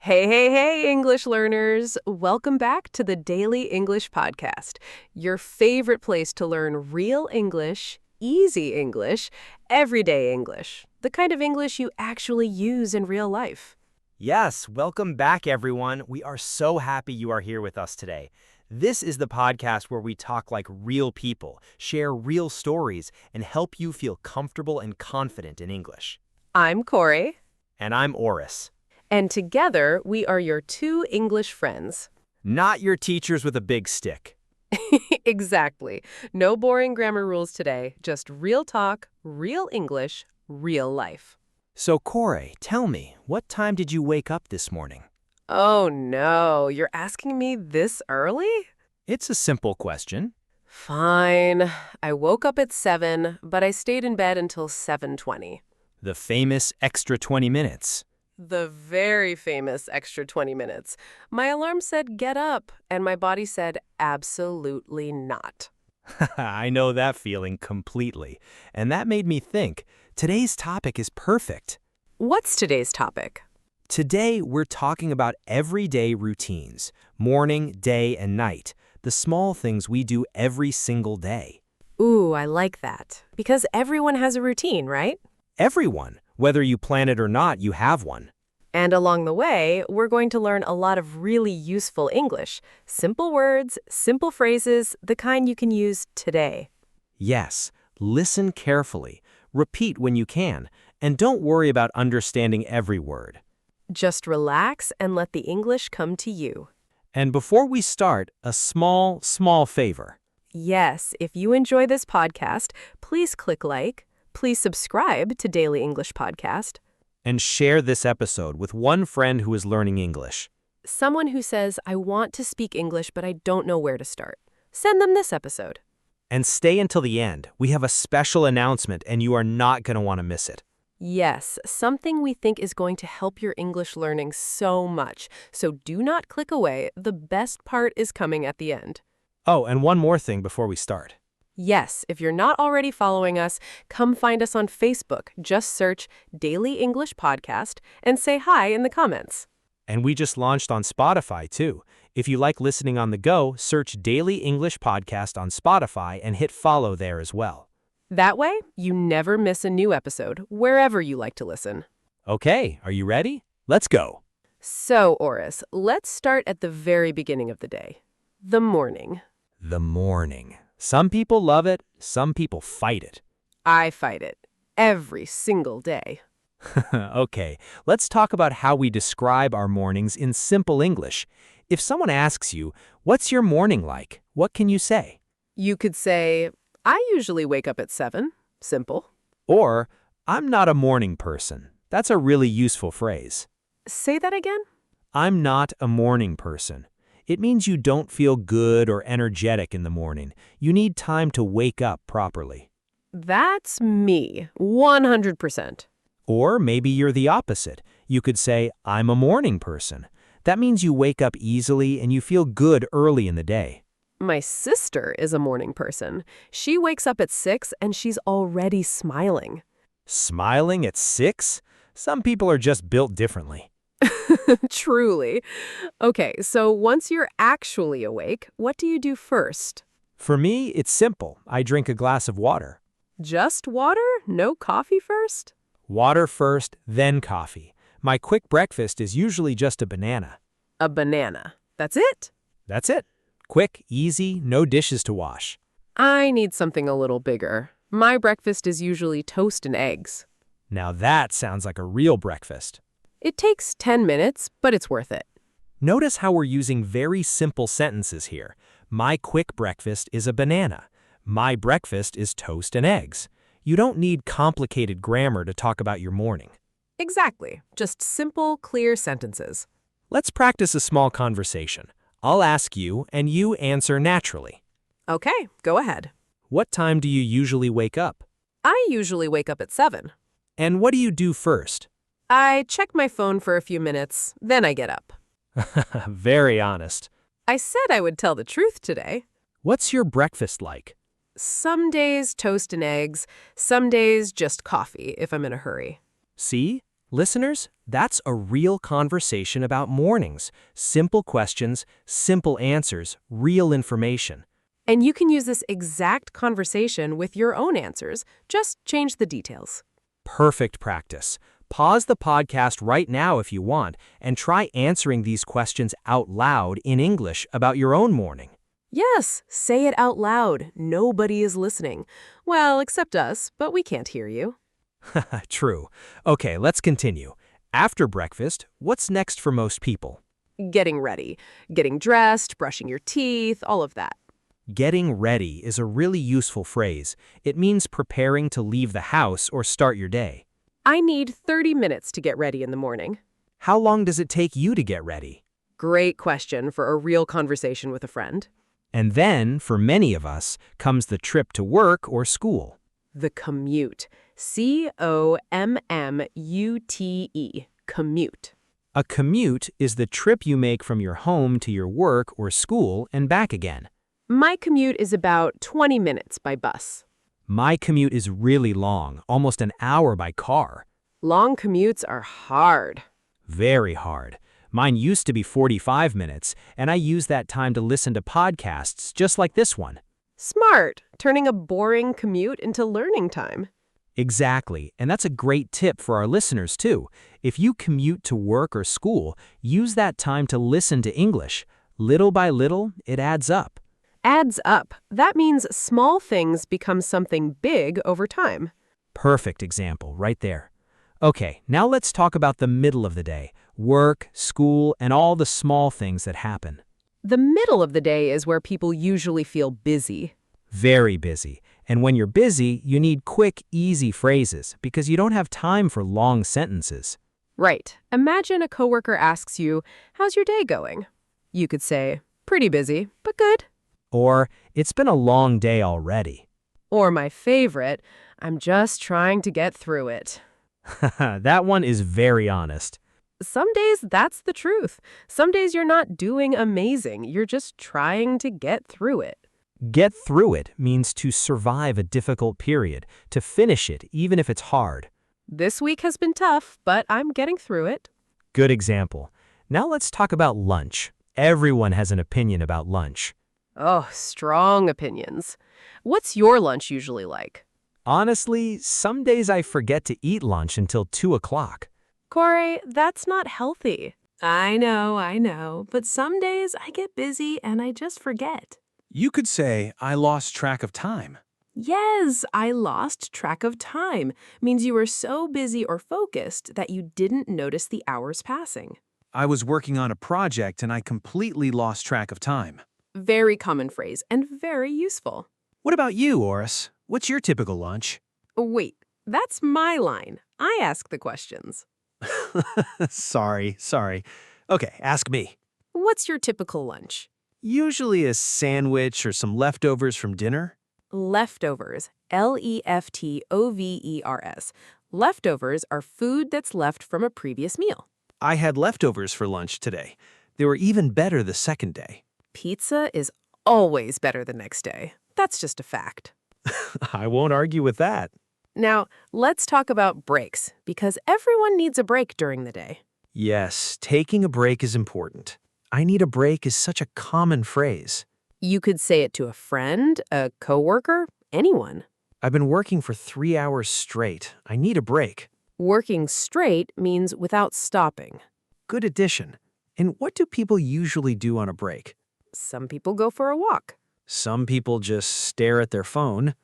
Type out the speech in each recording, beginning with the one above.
Hey, hey, hey, English learners! Welcome back to the Daily English Podcast, your favorite place to learn real English, easy English, everyday English, the kind of English you actually use in real life. Yes, welcome back, everyone. We are so happy you are here with us today. This is the podcast where we talk like real people, share real stories, and help you feel comfortable and confident in English. I'm Kore, And I'm Orus. and together we are your two English friends. Not your teachers with a big stick. Exactly. No boring grammar rules today, just real talk, real English, real life. So, Kore, tell me, what time did you wake up this morning? Oh no, you're asking me this early? It's a simple question. Fine. I woke up at 7, but I stayed in bed until 7:20. The famous extra 20 minutes. The very famous extra 20 minutes. My alarm said get up, and my body said absolutely not. I know that feeling completely. And that made me think, today's topic is perfect. What's today's topic? Today, we're talking about everyday routines, morning, day, and night, the small things we do every single day. Ooh, I like that. Because everyone has a routine, right? Everyone, whether you plan it or not, you have one. And along the way, we're going to learn a lot of really useful English. Simple words, simple phrases, the kind you can use today. Yes, listen carefully, repeat when you can, and don't worry about understanding every word. Just relax and let the English come to you. And before we start, a small favor. Yes, if you enjoy this podcast, please click like, please subscribe to Daily English Podcast. And share this episode with one friend who is learning English. Someone who says, I want to speak English, but I don't know where to start. Send them this episode. And stay until the end. We have a special announcement and you are not going to want to miss it. Yes, something we think is going to help your English learning so much. So do not click away. The best part is coming at the end. Oh, and one more thing before we start. Yes, if you're not already following us, come find us on Facebook. Just search Daily English Podcast and say hi in the comments. And we just launched on Spotify, too. If you like listening on the go, search Daily English Podcast on Spotify and hit follow there as well. That way, you never miss a new episode, wherever you like to listen. Okay, are you ready? Let's go. So, Orus, let's start at the very beginning of the day. The morning. The morning. Some people love it, some people fight it. I fight it. Every single day. Okay, let's talk about how we describe our mornings in simple English. If someone asks you, what's your morning like? What can you say? You could say, I usually wake up at 7. Simple. Or, I'm not a morning person. That's a really useful phrase. Say that again? I'm not a morning person. It means you don't feel good or energetic in the morning. You need time to wake up properly. That's me. 100%. Or maybe you're the opposite. You could say, I'm a morning person. That means you wake up easily and you feel good early in the day. My sister is a morning person. She wakes up at 6 and she's already smiling. Smiling at 6? Some people are just built differently. Truly. Okay, so once you're actually awake, what do you do first? For me, it's simple. I drink a glass of water. Just water? No coffee first? Water first, then coffee. My quick breakfast is usually just a banana. A banana. That's it? That's it. Quick, easy, no dishes to wash. I need something a little bigger. My breakfast is usually toast and eggs. Now that sounds like a real breakfast. It takes 10 minutes, but it's worth it. Notice how we're using very simple sentences here. My quick breakfast is a banana. My breakfast is toast and eggs. You don't need complicated grammar to talk about your morning. Exactly. Just simple, clear sentences. Let's practice a small conversation. I'll ask you, and you answer naturally. Okay, go ahead. What time do you usually wake up? I usually wake up at 7. And what do you do first? I check my phone for a few minutes, then I get up. Very honest. I said I would tell the truth today. What's your breakfast like? Some days toast and eggs, some days just coffee if I'm in a hurry. See? Listeners, that's a real conversation about mornings. Simple questions, simple answers, real information. And you can use this exact conversation with your own answers. Just change the details. Perfect practice. Pause the podcast right now if you want and try answering these questions out loud in English about your own morning. Yes, say it out loud. Nobody is listening. Well, except us, but we can't hear you. True. Okay, let's continue. After breakfast, what's next for most people? Getting ready. Getting dressed, brushing your teeth, all of that. Getting ready is a really useful phrase. It means preparing to leave the house or start your day. I need 30 minutes to get ready in the morning. How long does it take you to get ready? Great question for a real conversation with a friend. And then, for many of us, comes the trip to work or school. The commute. C-O-M-M-U-T-E. Commute. A commute is the trip you make from your home to your work or school and back again. My commute is about 20 minutes by bus. My commute is really long, almost an hour by car. Long commutes are hard. Very hard. Mine used to be 45 minutes, and I use that time to listen to podcasts just like this one. Smart, turning a boring commute into learning time. Exactly, and that's a great tip for our listeners too. If you commute to work or school, use that time to listen to English. Little by little, it adds up. Adds up. That means small things become something big over time. Perfect example right there. Okay, now let's talk about the middle of the day. Work, school, and all the small things that happen. The middle of the day is where people usually feel busy. Very busy. And when you're busy, you need quick, easy phrases because you don't have time for long sentences. Right. Imagine a coworker asks you, "How's your day going?" You could say, "Pretty busy, but good." Or, "It's been a long day already." Or my favorite, "I'm just trying to get through it." That one is very honest. Some days that's the truth. Some days you're not doing amazing. You're just trying to get through it. Get through it means to survive a difficult period, to finish it even if it's hard. This week has been tough, but I'm getting through it. Good example. Now let's talk about lunch. Everyone has an opinion about lunch. Oh, strong opinions. What's your lunch usually like? Honestly, some days I forget to eat lunch until 2 o'clock. Kore, that's not healthy. I know, but some days I get busy and I just forget. You could say, I lost track of time. Yes, I lost track of time. Means you were so busy or focused that you didn't notice the hours passing. I was working on a project and I completely lost track of time. Very common phrase and very useful. What about you, Orus? What's your typical lunch? Wait, that's my line. I ask the questions. Sorry. Okay, ask me. What's your typical lunch? Usually a sandwich or some leftovers from dinner. Leftovers. Leftovers. Leftovers are food that's left from a previous meal. I had leftovers for lunch today. They were even better the second day. Pizza is always better the next day. That's just a fact. I won't argue with that. Now, let's talk about breaks, because everyone needs a break during the day. Yes, taking a break is important. I need a break is such a common phrase. You could say it to a friend, a coworker, anyone. I've been working for 3 hours straight. I need a break. Working straight means without stopping. Good addition. And what do people usually do on a break? Some people go for a walk. Some people just stare at their phone.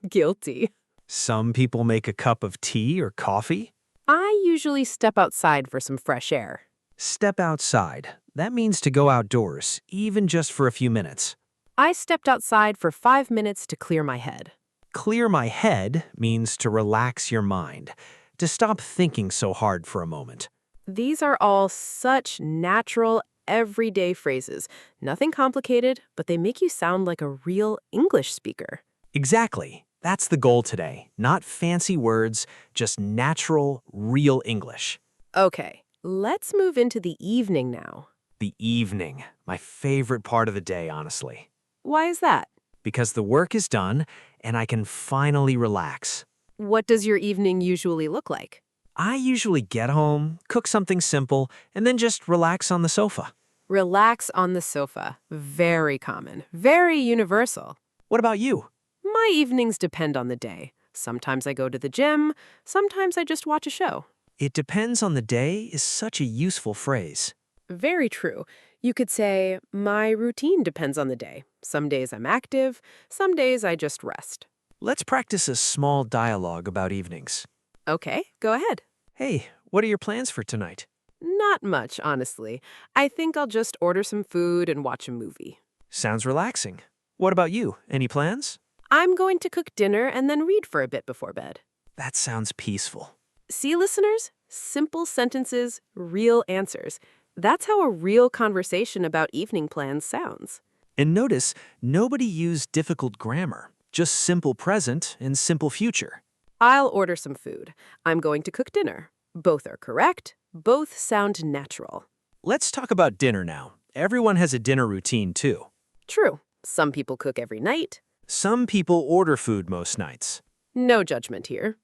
Guilty. Some people make a cup of tea or coffee. I usually step outside for some fresh air. Step outside. That means to go outdoors, even just for a few minutes. I stepped outside for 5 minutes to clear my head. Clear my head means to relax your mind, to stop thinking so hard for a moment. These are all such natural, everyday phrases. Nothing complicated, but they make you sound like a real English speaker. Exactly. That's the goal today. Not fancy words, just natural, real English. Okay, let's move into the evening now. The evening. My favorite part of the day, honestly. Why is that? Because the work is done and I can finally relax. What does your evening usually look like? I usually get home, cook something simple, and then just relax on the sofa. Relax on the sofa. Very common. Very universal. What about you? My evenings depend on the day. Sometimes I go to the gym. Sometimes I just watch a show. It depends on the day is such a useful phrase. Very true. You could say, my routine depends on the day. Some days I'm active. Some days I just rest. Let's practice a small dialogue about evenings. Okay, go ahead. Hey, what are your plans for tonight? Not much, honestly. I think I'll just order some food and watch a movie. Sounds relaxing. What about you? Any plans? I'm going to cook dinner and then read for a bit before bed. That sounds peaceful. See, listeners? Simple sentences, real answers. That's how a real conversation about evening plans sounds. And notice, nobody used difficult grammar, just simple present and simple future. I'll order some food. I'm going to cook dinner. Both are correct. Both sound natural. Let's talk about dinner now. Everyone has a dinner routine too. True. Some people cook every night. Some people order food most nights. No judgment here.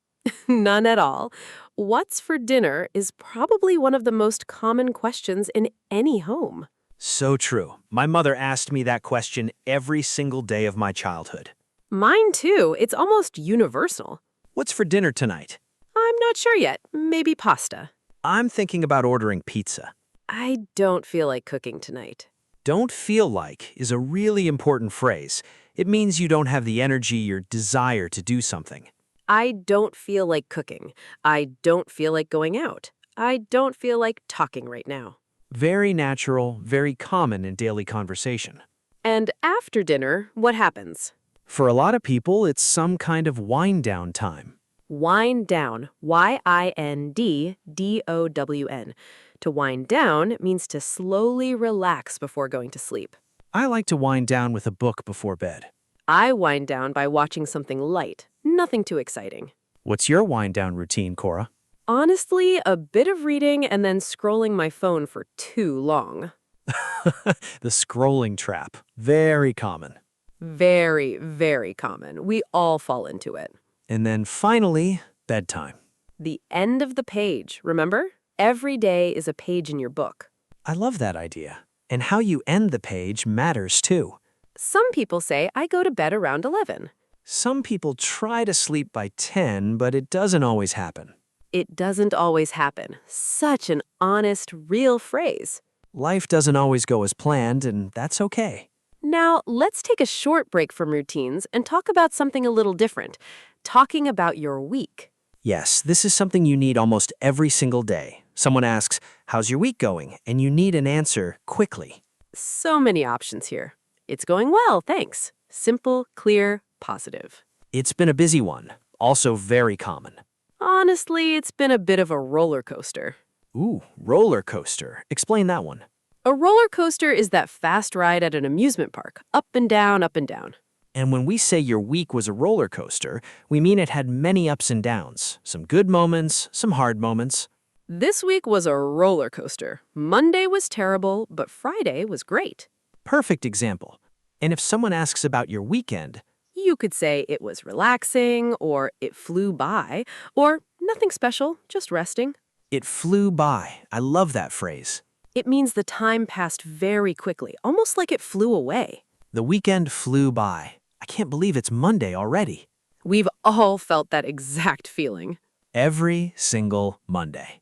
None at all. What's for dinner is probably one of the most common questions in any home. So true. My mother asked me that question every single day of my childhood. Mine too. It's almost universal. What's for dinner tonight? I'm not sure yet. Maybe pasta. I'm thinking about ordering pizza. I don't feel like cooking tonight. Don't feel like is a really important phrase. It means you don't have the energy or desire to do something. I don't feel like cooking. I don't feel like going out. I don't feel like talking right now. Very natural, very common in daily conversation. And after dinner, what happens? For a lot of people, it's some kind of wind-down time. Wind down. Windown. To wind down means to slowly relax before going to sleep. I like to wind down with a book before bed. I wind down by watching something light, nothing too exciting. What's your wind-down routine, Cora? Honestly, a bit of reading and then scrolling my phone for too long. The scrolling trap. Very common. Very, very common. We all fall into it. And then finally, bedtime. The end of the page, remember? Every day is a page in your book. I love that idea. And how you end the page matters too. Some people say I go to bed around 11. Some people try to sleep by 10, but it doesn't always happen. It doesn't always happen. Such an honest, real phrase. Life doesn't always go as planned, and that's okay. Now, let's take a short break from routines and talk about something a little different. Talking about your week. Yes, this is something you need almost every single day. Someone asks, "How's your week going?" And you need an answer quickly. So many options here. It's going well, thanks. Simple, clear, positive. It's been a busy one, also very common. Honestly, it's been a bit of a roller coaster. Ooh, roller coaster. Explain that one. A roller coaster is that fast ride at an amusement park, up and down, up and down. And when we say your week was a roller coaster, we mean it had many ups and downs. Some good moments, some hard moments. This week was a roller coaster. Monday was terrible, but Friday was great. Perfect example. And if someone asks about your weekend, You could say it was relaxing, or it flew by, or nothing special, just resting. it flew by. I love that phrase. It means the time passed very quickly, almost like it flew away. The weekend flew by. I can't believe it's Monday already. We've all felt that exact feeling. Every single Monday.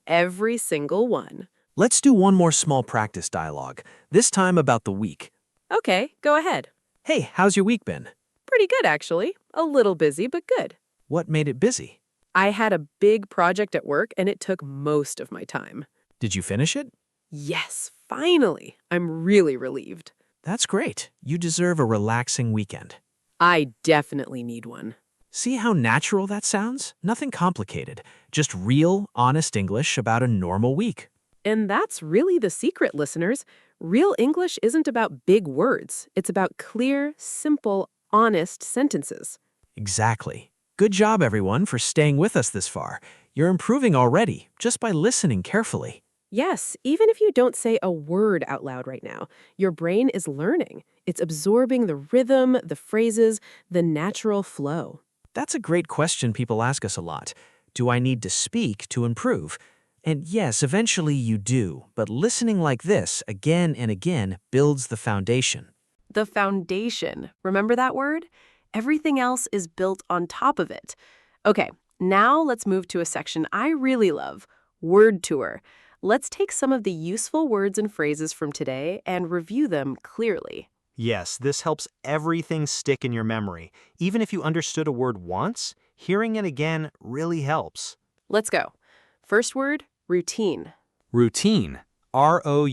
Every single one. Let's do one more small practice dialogue, this time about the week. Okay, go ahead. Hey, how's your week been? Pretty good, actually. A little busy, but good. What made it busy? I had a big project at work, and it took most of my time. Did you finish it? Yes, finally. I'm really relieved. That's great. You deserve a relaxing weekend. I definitely need one. See how natural that sounds? Nothing complicated. Just real, honest English about a normal week. And that's really the secret, listeners. Real English isn't about big words. It's about clear, simple, honest sentences. Exactly. Good job, everyone, for staying with us this far. You're improving already, just by listening carefully. Yes, even if you don't say a word out loud right now, your brain is learning. It's absorbing the rhythm, the phrases, the natural flow. That's a great question people ask us a lot. Do I need to speak to improve? And yes, eventually you do, but listening like this again and again builds the foundation. The foundation. Remember that word? Everything else is built on top of it. Okay, now let's move to a section I really love, word tour. Let's take some of the useful words and phrases from today and review them clearly. Yes, this helps everything stick in your memory. Even if you understood a word once, hearing it again really helps. Let's go. First word, routine. Routine. R-O-U-T-I-N-E.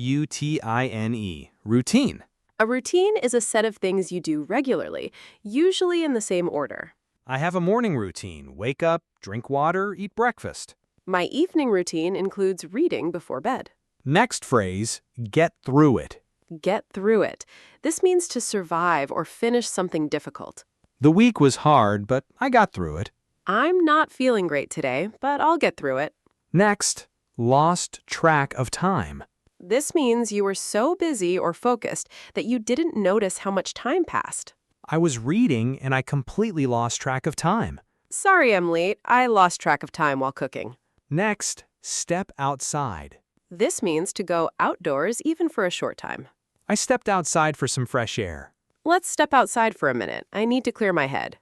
Routine. A routine is a set of things you do regularly, usually in the same order. I have a morning routine. Wake up, drink water, eat breakfast. My evening routine includes reading before bed. Next phrase, get through it. Get through it. This means to survive or finish something difficult. The week was hard, but I got through it. I'm not feeling great today, but I'll get through it. Next, lost track of time. This means you were so busy or focused that you didn't notice how much time passed. I was reading and I completely lost track of time. Sorry I'm late. I lost track of time while cooking. Next, step outside. This means to go outdoors even for a short time. I stepped outside for some fresh air. Let's step outside for a minute. I need to clear my head.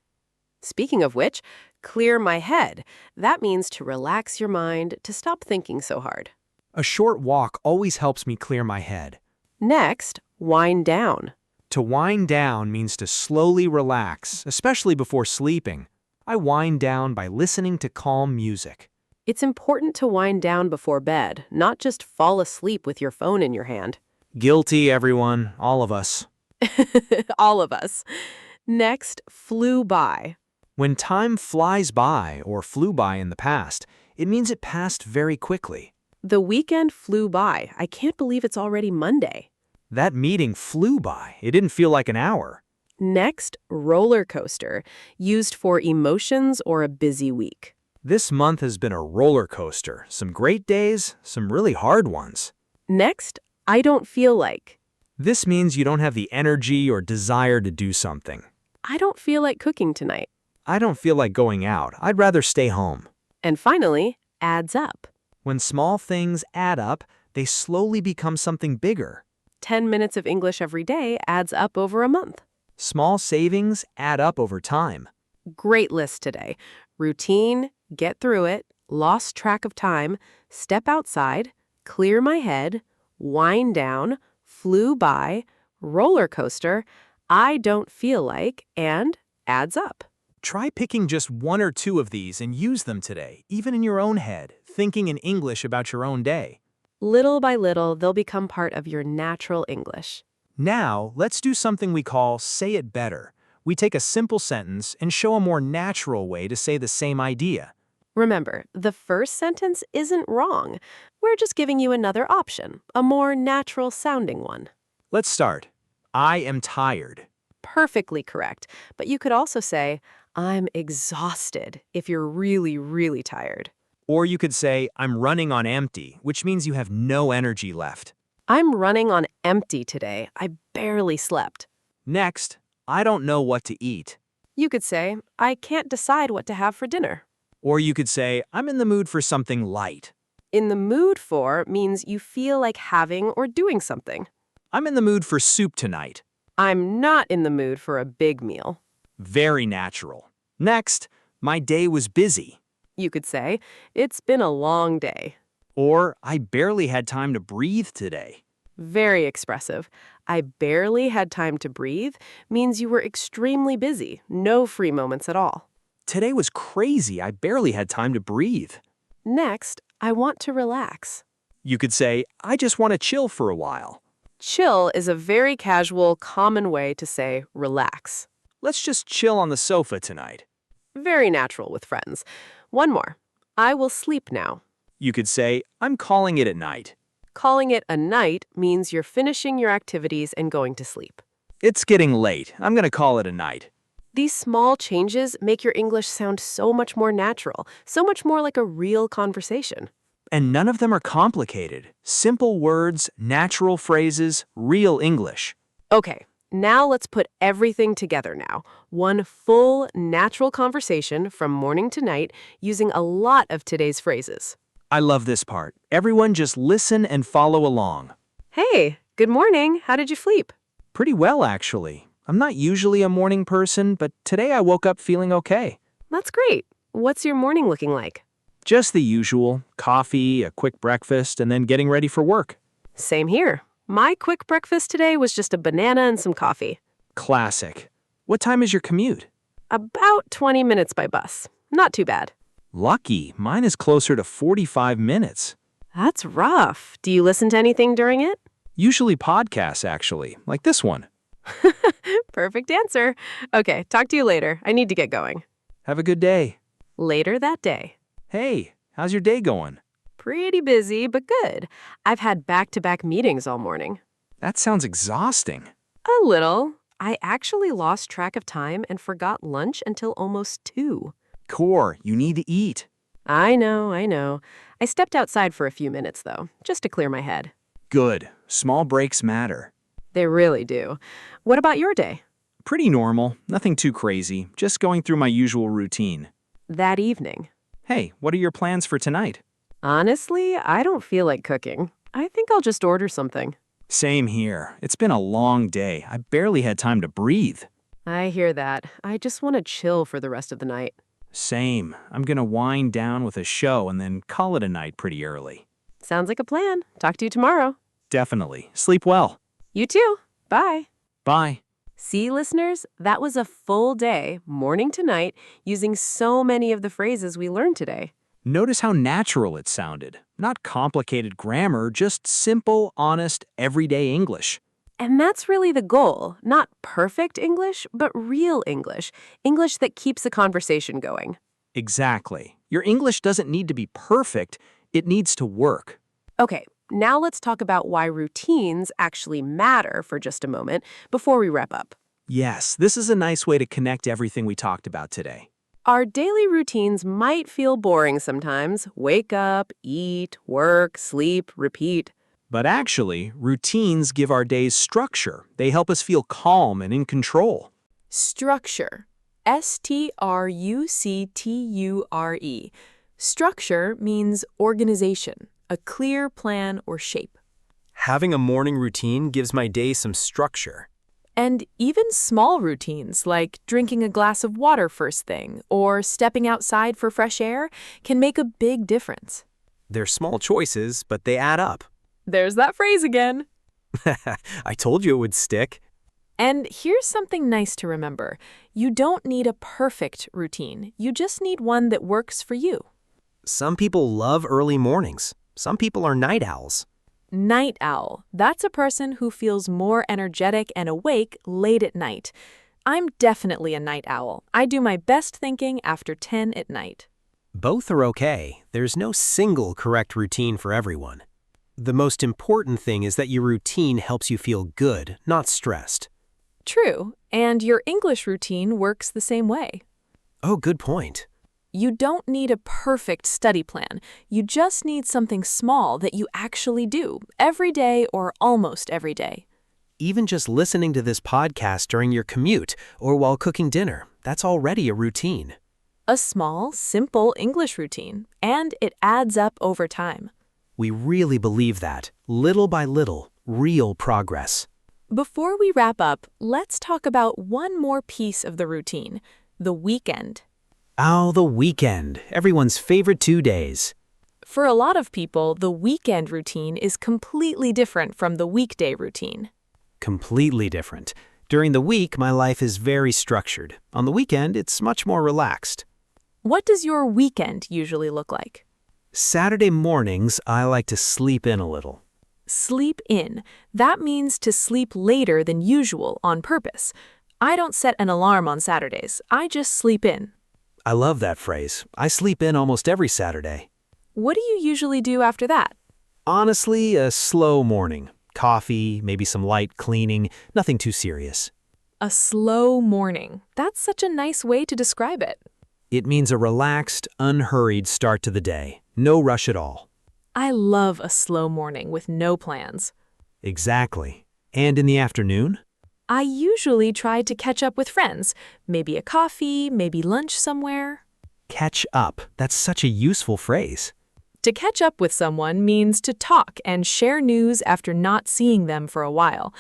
Speaking of which, clear my head. That means to relax your mind, to stop thinking so hard. A short walk always helps me clear my head. Next, wind down. To wind down means to slowly relax, especially before sleeping. I wind down by listening to calm music. It's important to wind down before bed, not just fall asleep with your phone in your hand. Guilty, everyone, all of us. All of us. Next, flew by. When time flies by or flew by in the past, it means it passed very quickly. The weekend flew by. I can't believe it's already Monday. That meeting flew by. It didn't feel like an hour. Next, roller coaster, used for emotions or a busy week. This month has been a roller coaster. Some great days, some really hard ones. Next, I don't feel like. This means you don't have the energy or desire to do something. I don't feel like cooking tonight. I don't feel like going out. I'd rather stay home. And finally, adds up. When small things add up, they slowly become something bigger. 10 minutes of English every day adds up over a month. Small savings add up over time. Great list today. Routine, get through it, lost track of time, step outside, clear my head, wind down, flew by, roller coaster, I don't feel like, and adds up. Try picking just one or two of these and use them today, even in your own head, thinking in English about your own day. Little by little, they'll become part of your natural English. Now, let's do something we call Say It Better. We take a simple sentence and show a more natural way to say the same idea. Remember, the first sentence isn't wrong. We're just giving you another option, a more natural sounding one. Let's start. I am tired. Perfectly correct. But you could also say, I'm exhausted if you're really, really tired. Or you could say, I'm running on empty, which means you have no energy left. I'm running on empty today. I barely slept. Next, I don't know what to eat. You could say, I can't decide what to have for dinner. Or you could say, I'm in the mood for something light. In the mood for means you feel like having or doing something. I'm in the mood for soup tonight. I'm not in the mood for a big meal. Very natural. Next, my day was busy. You could say, it's been a long day. Or, I barely had time to breathe today. Very expressive. I barely had time to breathe means you were extremely busy, no free moments at all. Today was crazy. I barely had time to breathe. Next, I want to relax. You could say, I just want to chill for a while. Chill is a very casual, common way to say relax. Let's just chill on the sofa tonight. Very natural with friends. One more. I will sleep now. You could say, I'm calling it a night. Calling it a night means you're finishing your activities and going to sleep. It's getting late. I'm going to call it a night. These small changes make your English sound so much more natural, so much more like a real conversation. And none of them are complicated. Simple words, natural phrases, real English. Okay, Now let's put everything together now. One full, natural conversation from morning to night using a lot of today's phrases. I love this part. Everyone just listen and follow along. Hey, good morning. How did you sleep? Pretty well, actually. I'm not usually a morning person, but today I woke up feeling okay. That's great. What's your morning looking like? Just the usual. Coffee, a quick breakfast, and then getting ready for work. Same here. My quick breakfast today was just a banana and some coffee. Classic. What time is your commute? About 20 minutes by bus. Not too bad. Lucky. Mine is closer to 45 minutes. That's rough. Do you listen to anything during it? Usually podcasts, actually, like this one. Perfect answer. Okay, talk to you later. I need to get going. Have a good day. Later that day. Hey, how's your day going? Pretty busy, but good. I've had back-to-back meetings all morning. That sounds exhausting. A little. I actually lost track of time and forgot lunch until almost 2. Kore, you need to eat. I know. I stepped outside for a few minutes, though, just to clear my head. Good. Small breaks matter. They really do. What about your day? Pretty normal. Nothing too crazy. Just going through my usual routine. That evening. Hey, what are your plans for tonight? Honestly, I don't feel like cooking. I think I'll just order something. Same here. It's been a long day. I barely had time to breathe. I hear that. I just want to chill for the rest of the night. Same. I'm gonna wind down with a show and then call it a night pretty early. Sounds like a plan. Talk to you tomorrow. Definitely. Sleep well. You too. Bye. Bye. See, listeners, that was a full day, morning to night, using so many of the phrases we learned today. Notice how natural it sounded. Not complicated grammar, just simple, honest, everyday English. And that's really the goal. Not perfect English, but real English. English that keeps a conversation going. Exactly. Your English doesn't need to be perfect, it needs to work. Okay, now let's talk about why routines actually matter for just a moment before we wrap up. Yes, this is a nice way to connect everything we talked about today. Our daily routines might feel boring sometimes. Wake up, eat, work, sleep, repeat. But actually, routines give our days structure. They help us feel calm and in control. Structure. Structure. Structure means organization, a clear plan or shape. Having a morning routine gives my day some structure. And even small routines like drinking a glass of water first thing or stepping outside for fresh air can make a big difference. They're small choices, but they add up. There's that phrase again. I told you it would stick. And here's something nice to remember. You don't need a perfect routine. You just need one that works for you. Some people love early mornings. Some people are night owls. Night owl. That's a person who feels more energetic and awake late at night. I'm definitely a night owl. I do my best thinking after 10 at night. Both are okay. There's no single correct routine for everyone. The most important thing is that your routine helps you feel good, not stressed. True, and your English routine works the same way. Oh, good point. You don't need a perfect study plan. You just need something small that you actually do every day or almost every day. Even just listening to this podcast during your commute or while cooking dinner, that's already a routine. A small, simple English routine, and it adds up over time. We really believe that, little by little, real progress. Before we wrap up, let's talk about one more piece of the routine, the weekend. Oh, the weekend, everyone's favorite 2 days. For a lot of people, the weekend routine is completely different from the weekday routine. Completely different. During the week, my life is very structured. On the weekend, it's much more relaxed. What does your weekend usually look like? Saturday mornings, I like to sleep in a little. Sleep in. That means to sleep later than usual on purpose. I don't set an alarm on Saturdays. I just sleep in. I love that phrase. I sleep in almost every Saturday. What do you usually do after that? Honestly, a slow morning. Coffee, maybe some light cleaning, nothing too serious. A slow morning. That's such a nice way to describe it. It means a relaxed, unhurried start to the day. No rush at all. I love a slow morning with no plans. Exactly. And in the afternoon? I usually try to catch up with friends. Maybe a coffee, maybe lunch somewhere. Catch up. That's such a useful phrase. To catch up with someone means to talk and share news after not seeing them for a while.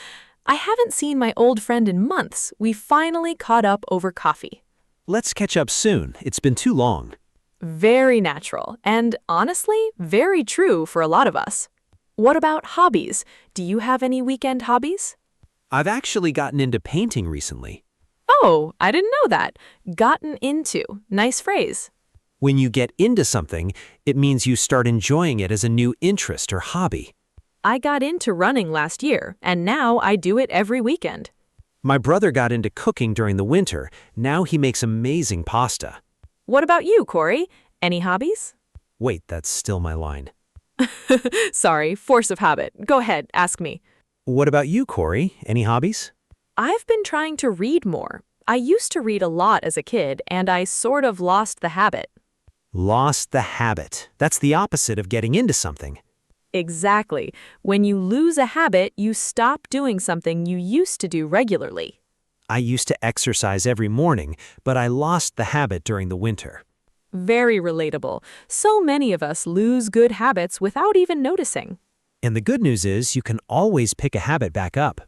I haven't seen my old friend in months. We finally caught up over coffee. Let's catch up soon. It's been too long. Very natural, and honestly, very true for a lot of us. What about hobbies? Do you have any weekend hobbies? I've actually gotten into painting recently. Oh, I didn't know that. Gotten into. Nice phrase. When you get into something, it means you start enjoying it as a new interest or hobby. I got into running last year, and now I do it every weekend. My brother got into cooking during the winter. Now he makes amazing pasta. What about you, Corey? Any hobbies? Wait, that's still my line. Sorry, force of habit. Go ahead, ask me. What about you, Corey? Any hobbies? I've been trying to read more. I used to read a lot as a kid, and I sort of lost the habit. Lost the habit. That's the opposite of getting into something. Exactly. When you lose a habit, you stop doing something you used to do regularly. I used to exercise every morning, but I lost the habit during the winter. Very relatable. So many of us lose good habits without even noticing. And the good news is you can always pick a habit back up.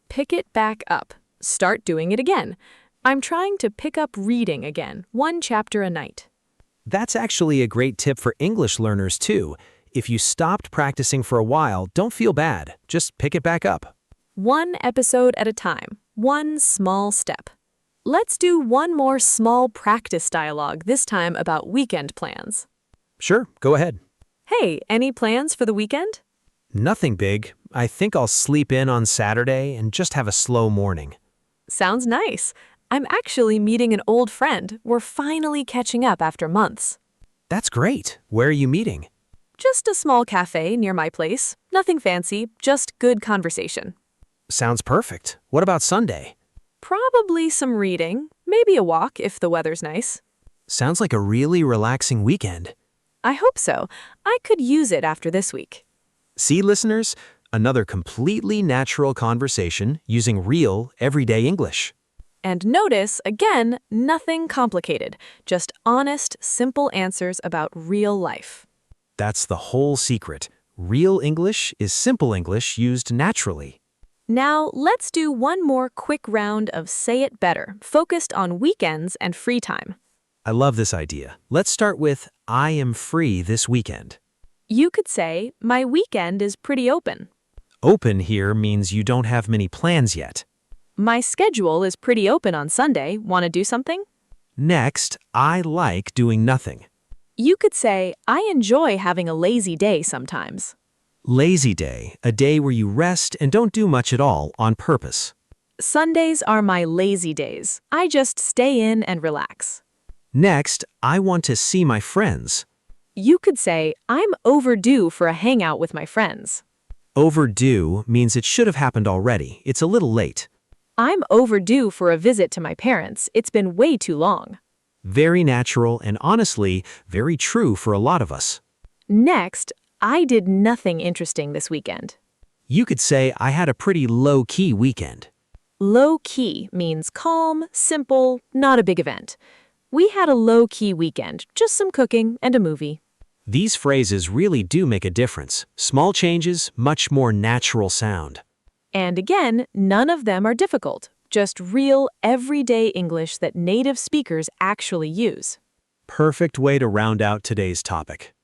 Pick it back up. Start doing it again. I'm trying to pick up reading again, 1 chapter a night. That's actually a great tip for English learners too. If you stopped practicing for a while, don't feel bad. Just pick it back up. 1 episode at a time, 1 small step. Let's do one more small practice dialogue, this time about weekend plans. Sure, go ahead. Hey, any plans for the weekend? Nothing big. I think I'll sleep in on Saturday and just have a slow morning. Sounds nice. I'm actually meeting an old friend. We're finally catching up after months. That's great. Where are you meeting? Just a small cafe near my place. Nothing fancy, just good conversation. Sounds perfect. What about Sunday? Probably some reading, maybe a walk if the weather's nice. Sounds like a really relaxing weekend. I hope so. I could use it after this week. See, listeners? Another completely natural conversation using real, everyday English. And notice, again, nothing complicated. Just honest, simple answers about real life. That's the whole secret. Real English is simple English used naturally. Now, let's do one more quick round of Say It Better, focused on weekends and free time. I love this idea. Let's start with, I am free this weekend. You could say, my weekend is pretty open. Open here means you don't have many plans yet. My schedule is pretty open on Sunday. Want to do something? Next, I like doing nothing. You could say, I enjoy having a lazy day sometimes. Lazy day, a day where you rest and don't do much at all on purpose. Sundays are my lazy days. I just stay in and relax. Next, I want to see my friends. You could say, I'm overdue for a hangout with my friends. Overdue means it should have happened already. It's a little late. I'm overdue for a visit to my parents. It's been way too long. Very natural and honestly, very true for a lot of us. Next, I did nothing interesting this weekend. You could say I had a pretty low-key weekend. Low-key means calm, simple, not a big event. We had a low-key weekend, just some cooking and a movie. These phrases really do make a difference. Small changes, much more natural sound. And again, none of them are difficult, just real, everyday English that native speakers actually use. Perfect way to round out today's topic.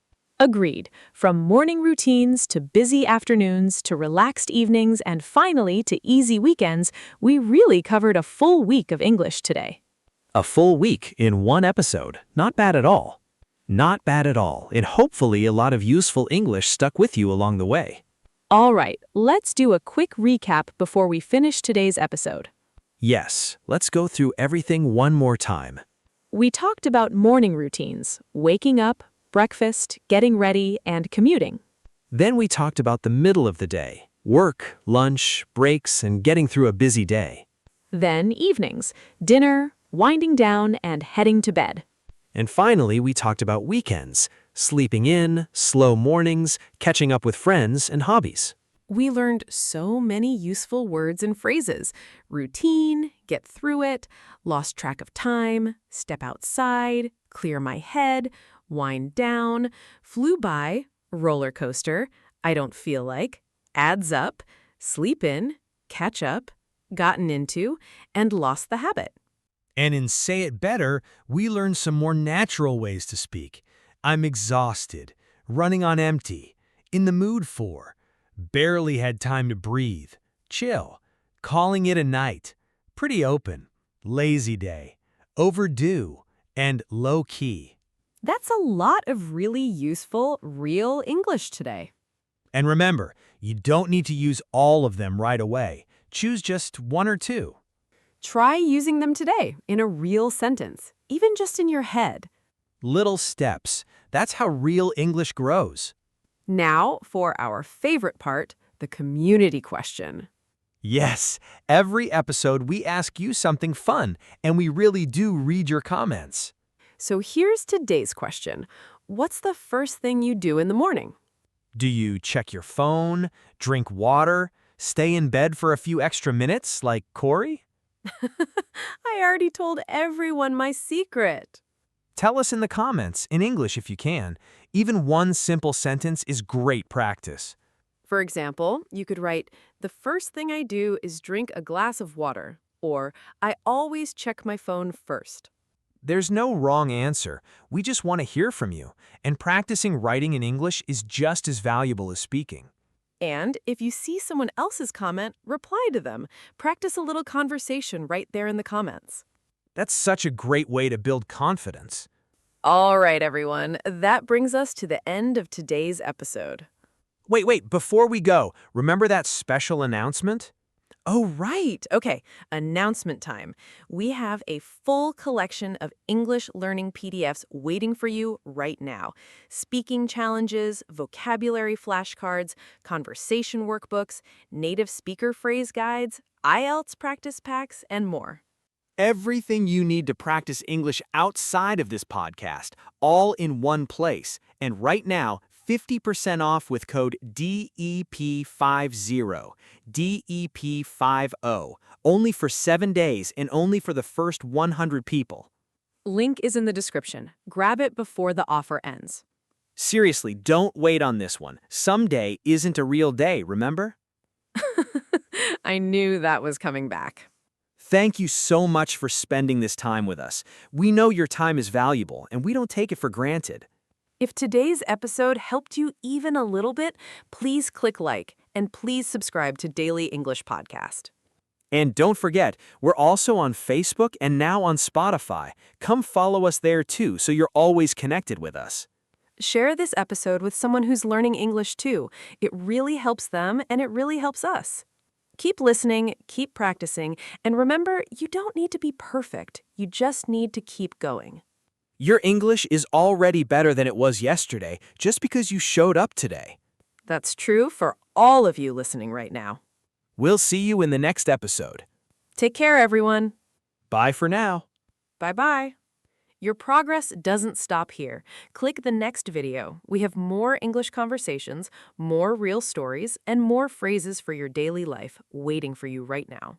Agreed. From morning routines to busy afternoons to relaxed evenings and finally to easy weekends, we really covered a full week of English today. A full week in one episode. Not bad at all. Not bad at all, and hopefully a lot of useful English stuck with you along the way. All right, let's do a quick recap before we finish today's episode. Yes, let's go through everything one more time. We talked about morning routines, waking up, breakfast, getting ready, and commuting. Then we talked about the middle of the day, work, lunch, breaks, and getting through a busy day. Then evenings, dinner, winding down, and heading to bed. And finally, we talked about weekends, sleeping in, slow mornings, catching up with friends, and hobbies. We learned so many useful words and phrases. Routine, get through it, lost track of time, step outside, clear my head, wind down, flew by, roller coaster, I don't feel like, adds up, sleep in, catch up, gotten into, and lost the habit. And in Say It Better, we learn some more natural ways to speak. I'm exhausted, running on empty, in the mood for, barely had time to breathe, chill, calling it a night, pretty open, lazy day, overdue, and low-key. That's a lot of really useful, real English today. And remember, you don't need to use all of them right away. Choose just one or two. Try using them today in a real sentence, even just in your head. Little steps. That's how real English grows. Now for our favorite part, the community question. Yes, every episode we ask you something fun, and we really do read your comments. So here's today's question. What's the first thing you do in the morning? Do you check your phone, drink water, stay in bed for a few extra minutes like Corey? I already told everyone my secret. Tell us in the comments, in English if you can. Even one simple sentence is great practice. For example, you could write, the first thing I do is drink a glass of water, or I always check my phone first. There's no wrong answer. We just want to hear from you. And practicing writing in English is just as valuable as speaking. And if you see someone else's comment, reply to them. Practice a little conversation right there in the comments. That's such a great way to build confidence. All right, everyone. That brings us to the end of today's episode. Wait, before we go, remember that special announcement? Oh, right. Okay, announcement time. We have a full collection of English learning PDFs waiting for you right now. Speaking challenges, vocabulary flashcards, conversation workbooks, native speaker phrase guides, IELTS practice packs, and more. Everything you need to practice English outside of this podcast, all in one place. And right now, 50% off with code DEP50, DEP50, only for 7 days and only for the first 100 people. Link is in the description. Grab it before the offer ends. Seriously, don't wait on this one. Someday isn't a real day, remember? I knew that was coming back. Thank you so much for spending this time with us. We know your time is valuable, and we don't take it for granted. If today's episode helped you even a little bit, please click like and please subscribe to Daily English Podcast. And don't forget, we're also on Facebook and now on Spotify. Come follow us there too, so you're always connected with us. Share this episode with someone who's learning English too. It really helps them and it really helps us. Keep listening, keep practicing, and remember, you don't need to be perfect. You just need to keep going. Your English is already better than it was yesterday just because you showed up today. That's true for all of you listening right now. We'll see you in the next episode. Take care, everyone. Bye for now. Bye-bye. Your progress doesn't stop here. Click the next video. We have more English conversations, more real stories, and more phrases for your daily life waiting for you right now.